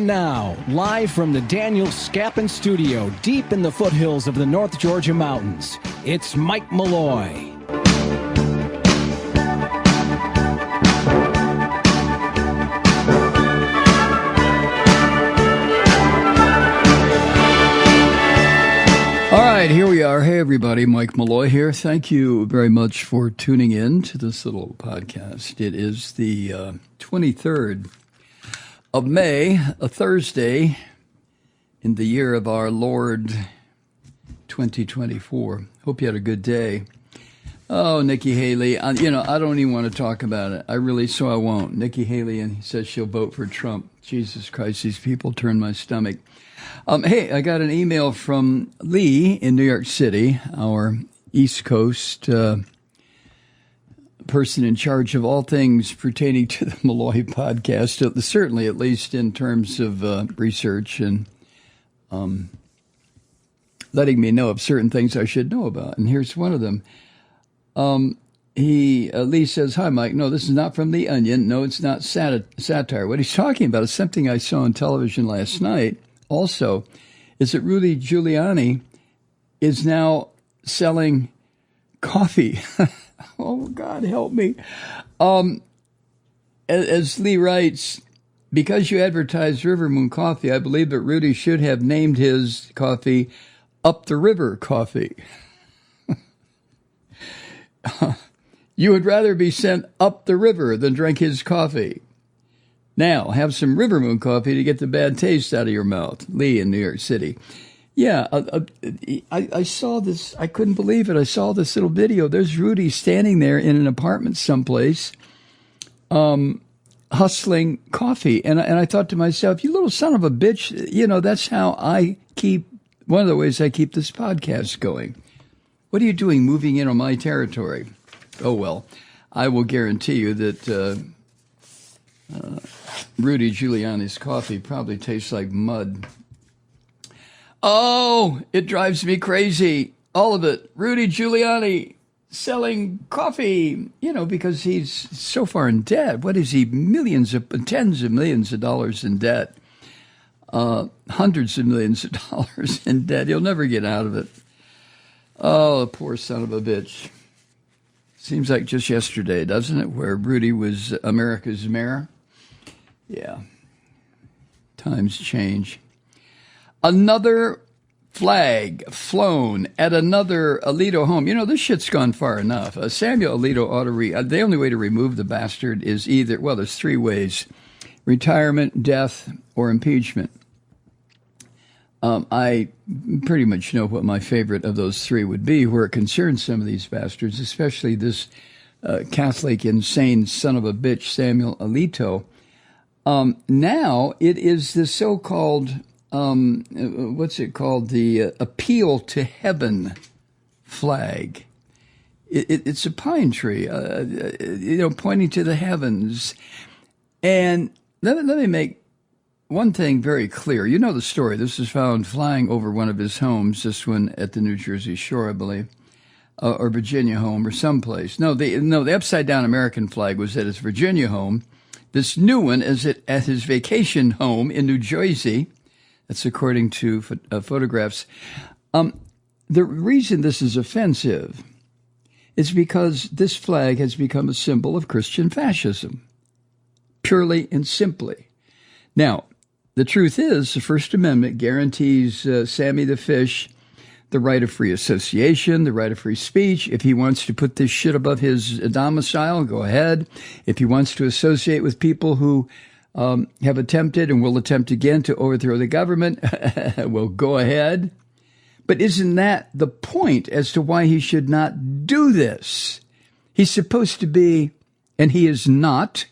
And now, live from the Daniel Scappin Studio, deep in the foothills of the North Georgia mountains, it's Mike Malloy. All right, here we are. Hey, everybody. Mike Malloy here. Thank you very much for tuning in to this little podcast. It is the 23rd of May, a Thursday in the year of our Lord 2024. Hope you had a good day. Oh, Nikki Haley. I don't even want to talk about it. I won't. Nikki Haley, and he says she'll vote for Trump. Jesus Christ, these people turn my stomach. Hey, I got an email from Lee in New York City, our East Coast person in charge of all things pertaining to the Malloy podcast, certainly at least in terms of research and letting me know of certain things I should know about. And here's one of them. Lee says, "Hi, Mike. No, this is not from The Onion. No, it's not satire. What he's talking about is something I saw on television last night. Also, is that Rudy Giuliani is now selling coffee." Oh, God, help me. As Lee writes, "Because you advertise River Moon Coffee, I believe that Rudy should have named his coffee Up the River Coffee." You would rather be sent up the river than drink his coffee. Now, have some River Moon coffee to get the bad taste out of your mouth. Lee in New York City. Yeah, I saw this. I couldn't believe it. I saw this little video. There's Rudy standing there in an apartment someplace, hustling coffee. And I thought to myself, you little son of a bitch, that's how one of the ways I keep this podcast going. What are you doing moving in on my territory? Oh, well, I will guarantee you that Rudy Giuliani's coffee probably tastes like mud. Oh, it drives me crazy. All of it. Rudy Giuliani selling coffee, because he's so far in debt. What is he? Tens of millions of dollars in debt. Hundreds of millions of dollars in debt. He'll never get out of it. Oh, poor son of a bitch. Seems like just yesterday, doesn't it, where Rudy was America's mayor? Yeah. Times change. Another flag flown at another Alito home. This shit's gone far enough. Samuel Alito ought to the only way to remove the bastard is either, there's three ways: retirement, death, or impeachment. I pretty much know what my favorite of those three would be where it concerns some of these bastards, especially this Catholic insane son of a bitch, Samuel Alito. Now it is the so-called, the appeal to heaven flag. It's a pine tree, pointing to the heavens. And let me make one thing very clear. You know the story. This was found flying over one of his homes, this one at the New Jersey shore, I believe, or Virginia home or someplace. No, the upside-down American flag was at his Virginia home. This new one is at his vacation home in New Jersey. That's according to photographs. The reason this is offensive is because this flag has become a symbol of Christian fascism, purely and simply. Now, the truth is, the First Amendment guarantees Sammy the Fish the right of free association, the right of free speech. If he wants to put this shit above his domicile, go ahead. If he wants to associate with people who have attempted and will attempt again to overthrow the government, well, go ahead. But isn't that the point as to why he should not do this? He's supposed to be, and he is not,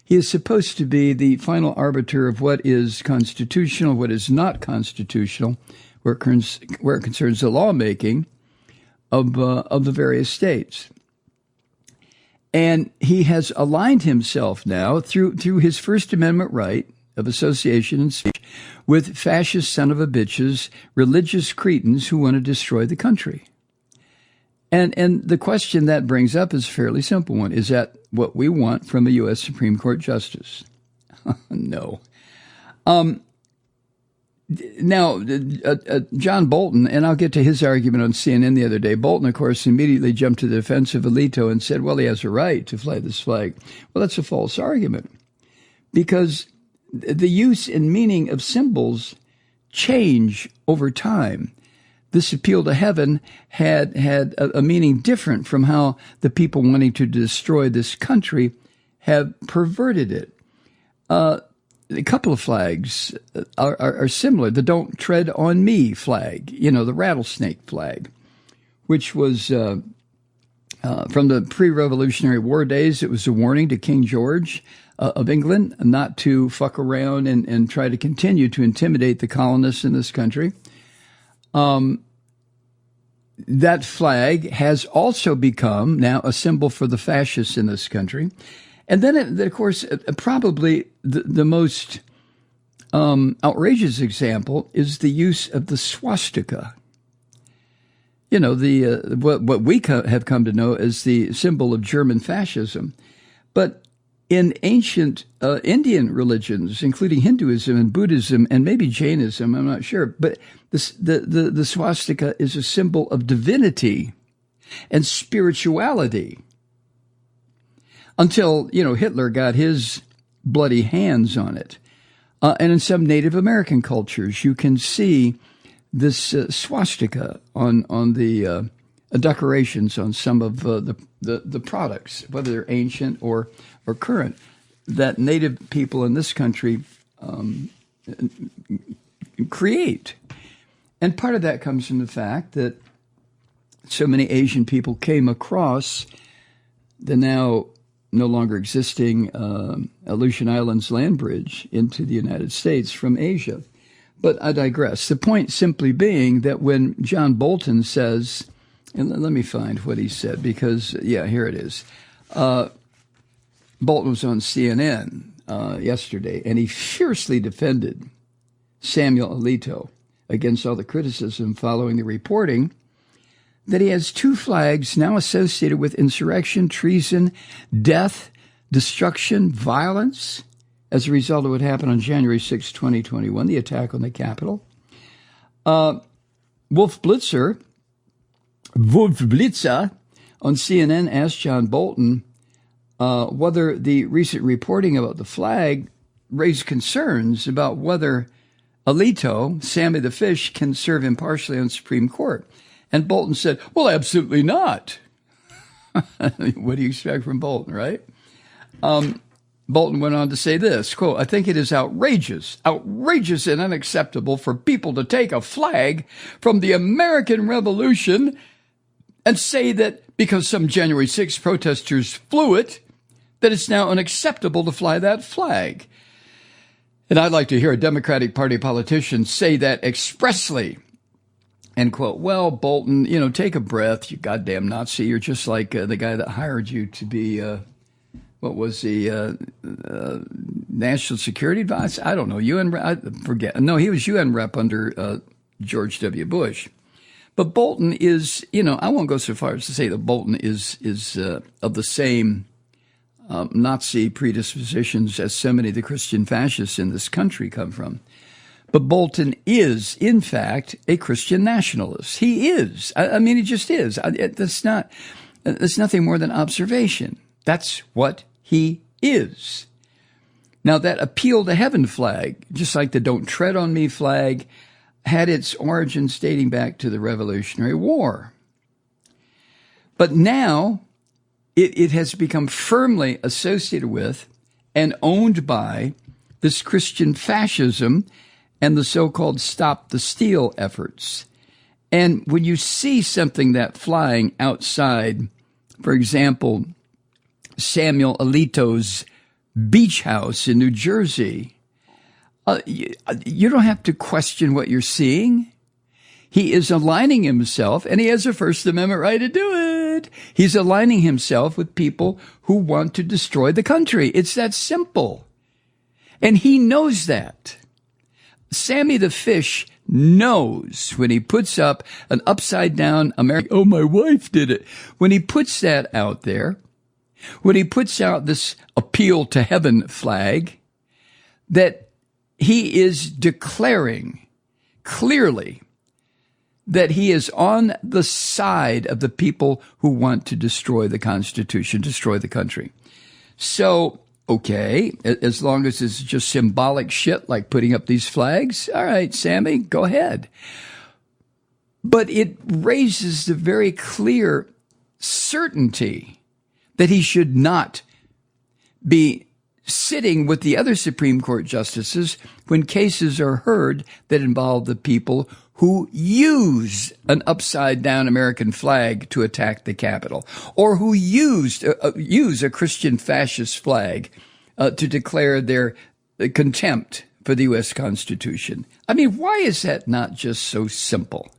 he is supposed to be the final arbiter of what is constitutional, what is not constitutional, where it concerns the lawmaking of the various states. And he has aligned himself now through his First Amendment right of association and speech with fascist son of a bitches, religious cretins who want to destroy the country. And the question that brings up is a fairly simple one. Is that what we want from a U.S. Supreme Court justice? No. Now, John Bolton, and I'll get to his argument on CNN the other day. Bolton, of course, immediately jumped to the defense of Alito and said, well, he has a right to fly this flag. Well, that's a false argument, because the use and meaning of symbols change over time. This appeal to heaven had a meaning different from how the people wanting to destroy this country have perverted it. A couple of flags are similar. The "Don't Tread on Me" flag, the rattlesnake flag, which was from the pre-Revolutionary War days. It was a warning to King George of England not to fuck around and try to continue to intimidate the colonists in this country. That flag has also become now a symbol for the fascists in this country. And then, of course, probably the most outrageous example is the use of the swastika. What we have come to know as the symbol of German fascism. But in ancient Indian religions, including Hinduism and Buddhism and maybe Jainism, I'm not sure, but the swastika is a symbol of divinity and spirituality. Until, Hitler got his bloody hands on it. And in some Native American cultures, you can see this swastika on the decorations on some of the products, whether they're ancient or current, that Native people in this country create. And part of that comes from the fact that so many Asian people came across the now no longer existing Aleutian Islands land bridge into the United States from Asia. But I digress. The point simply being that when John Bolton says, and let me find what he said, because, here it is. Bolton was on CNN yesterday, and he fiercely defended Samuel Alito against all the criticism following the reporting that he has two flags now associated with insurrection, treason, death, destruction, violence, as a result of what happened on January 6, 2021, the attack on the Capitol. Wolf Blitzer on CNN asked John Bolton whether the recent reporting about the flag raised concerns about whether Alito, Sammy the Fish, can serve impartially on the Supreme Court. And Bolton said, well, absolutely not. What do you expect from Bolton, right? Bolton went on to say this, quote, I think it is outrageous and unacceptable for people to take a flag from the American Revolution and say that because some January 6 protesters flew it, that it's now unacceptable to fly that flag. And I'd like to hear a Democratic Party politician say that expressly. End quote. Well, Bolton, take a breath, you goddamn Nazi. You're just like the guy that hired you to be, what was the National Security Advisor? I don't know. I forget. No, he was UN rep under George W. Bush. But Bolton is, I won't go so far as to say that Bolton is of the same Nazi predispositions as so many of the Christian fascists in this country come from. But Bolton is, in fact, a Christian nationalist. He is. I mean, he just is. That's nothing more than observation. That's what he is. Now, that appeal to heaven flag, just like the Don't Tread on Me flag, had its origins dating back to the Revolutionary War. But now it has become firmly associated with and owned by this Christian fascism and the so-called Stop the Steal efforts. And when you see something that flying outside, for example, Samuel Alito's beach house in New Jersey, you don't have to question what you're seeing. He is aligning himself, and he has a First Amendment right to do it. He's aligning himself with people who want to destroy the country. It's that simple. And he knows that. Sammy the Fish knows when he puts up an upside-down American, oh, my wife did it. When he puts that out there, when he puts out this appeal to heaven flag, that he is declaring clearly that he is on the side of the people who want to destroy the Constitution, destroy the country. So, okay, as long as it's just symbolic shit like putting up these flags, all right, Sammy, go ahead. But it raises the very clear certainty that he should not be sitting with the other Supreme Court justices when cases are heard that involve the people who use an upside-down American flag to attack the Capitol, or who use a Christian fascist flag to declare their contempt for the U.S. Constitution. I mean, why is that not just so simple?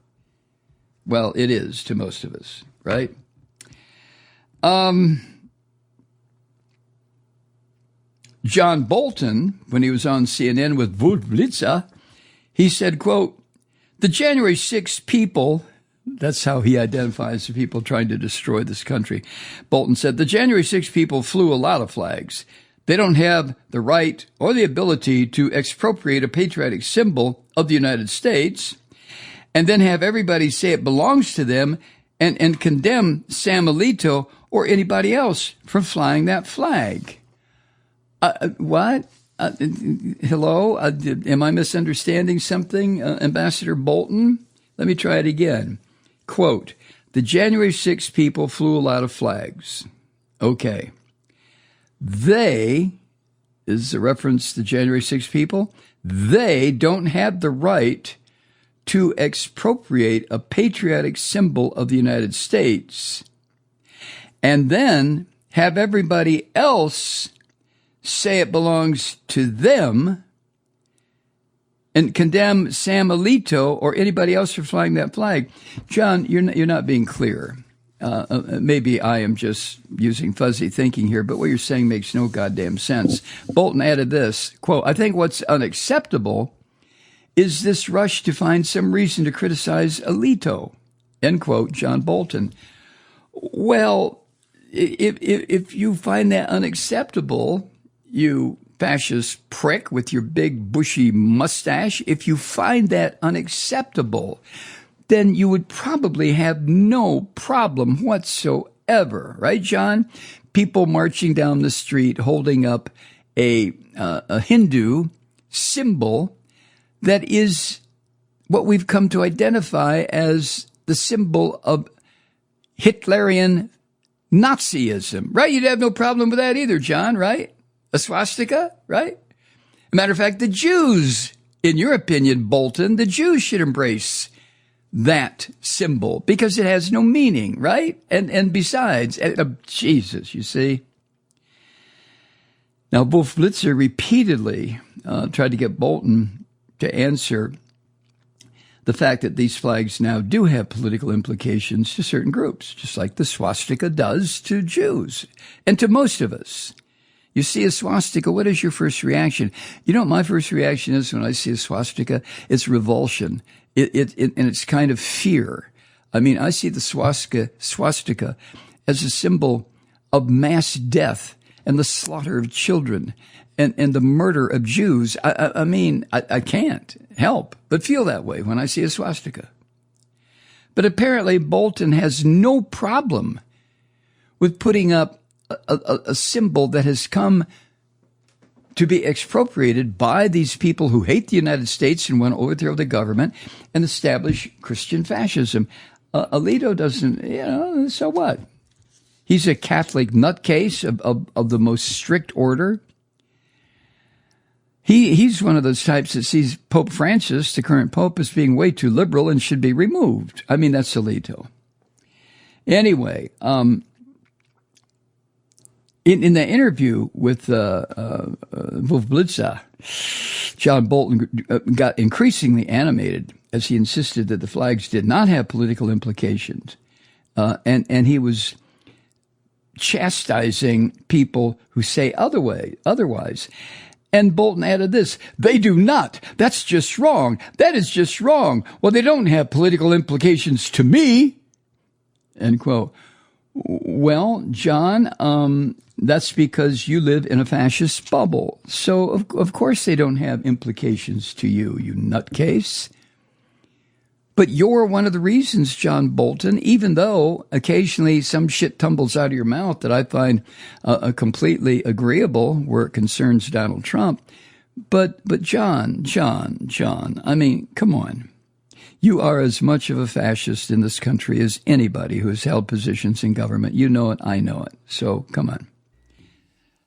Well, it is to most of us, right? John Bolton, when he was on CNN with Blitzer, he said, quote, "The January 6 people," that's how he identifies the people trying to destroy this country. Bolton said, "The January 6 people flew a lot of flags. They don't have the right or the ability to expropriate a patriotic symbol of the United States and then have everybody say it belongs to them and condemn Sam Alito or anybody else for flying that flag." What? Hello? Am I misunderstanding something, Ambassador Bolton? Let me try it again. Quote, "The January 6 people flew a lot of flags." Okay. They, is a reference to January 6 people, they don't have the right to expropriate a patriotic symbol of the United States and then have everybody else say it belongs to them and condemn Sam Alito or anybody else for flying that flag. John, you're not being clear. Maybe I am just using fuzzy thinking here, but what you're saying makes no goddamn sense. Bolton added this, quote, "I think what's unacceptable is this rush to find some reason to criticize Alito," end quote, John Bolton. Well, if you find that unacceptable, you fascist prick with your big bushy mustache, if you find that unacceptable, then you would probably have no problem whatsoever, right, John? People marching down the street holding up a Hindu symbol that is what we've come to identify as the symbol of Hitlerian Nazism, right? You'd have no problem with that either, John, right? A swastika, right? A matter of fact, the Jews, in your opinion, Bolton, the Jews should embrace that symbol because it has no meaning, right? And besides, Jesus, you see. Now, Wolf Blitzer repeatedly tried to get Bolton to answer the fact that these flags now do have political implications to certain groups, just like the swastika does to Jews and to most of us. You see a swastika, what is your first reaction? You know what my first reaction is when I see a swastika? It's revulsion. And it's kind of fear. I mean, I see the swastika as a symbol of mass death and the slaughter of children and the murder of Jews. I mean, I can't help but feel that way when I see a swastika. But apparently Bolton has no problem with putting up a symbol that has come to be expropriated by these people who hate the United States and want to overthrow the government and establish Christian fascism. Alito doesn't, so what? He's a Catholic nutcase of the most strict order. He's one of those types that sees Pope Francis, the current pope, as being way too liberal and should be removed. I mean, that's Alito. Anyway, in the interview with Wolf Blitzer, John Bolton got increasingly animated as he insisted that the flags did not have political implications, and he was chastising people who say otherwise. And Bolton added this, "They do not. That's just wrong. That is just wrong. Well, they don't have political implications to me," end quote. Well, John, that's because you live in a fascist bubble. So, of course, they don't have implications to you, you nutcase. But you're one of the reasons, John Bolton, even though occasionally some shit tumbles out of your mouth that I find completely agreeable where it concerns Donald Trump. But John, I mean, come on. You are as much of a fascist in this country as anybody who has held positions in government. You know it, I know it. So come on.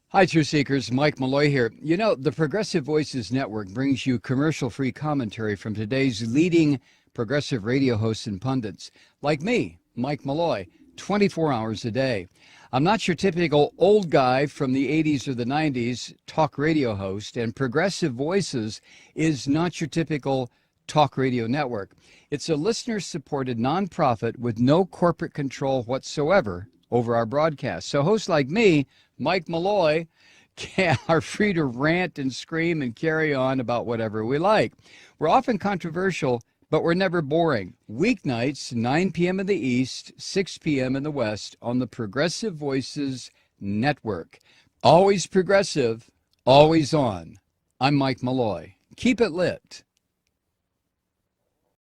Hi, Truth Seekers. Mike Malloy here. You know, the Progressive Voices Network brings you commercial-free commentary from today's leading progressive radio hosts and pundits, like me, Mike Malloy, 24 hours a day. I'm not your typical old guy from the 80s or the 90s talk radio host, and Progressive Voices is not your typical talk radio network. It's a listener-supported nonprofit with no corporate control whatsoever over our broadcast. So hosts like me, Mike Malloy, are free to rant and scream and carry on about whatever we like. We're often controversial, but we're never boring. Weeknights, 9 p.m. in the East, 6 p.m. in the West on the Progressive Voices Network. Always progressive, always on. I'm Mike Malloy. Keep it lit.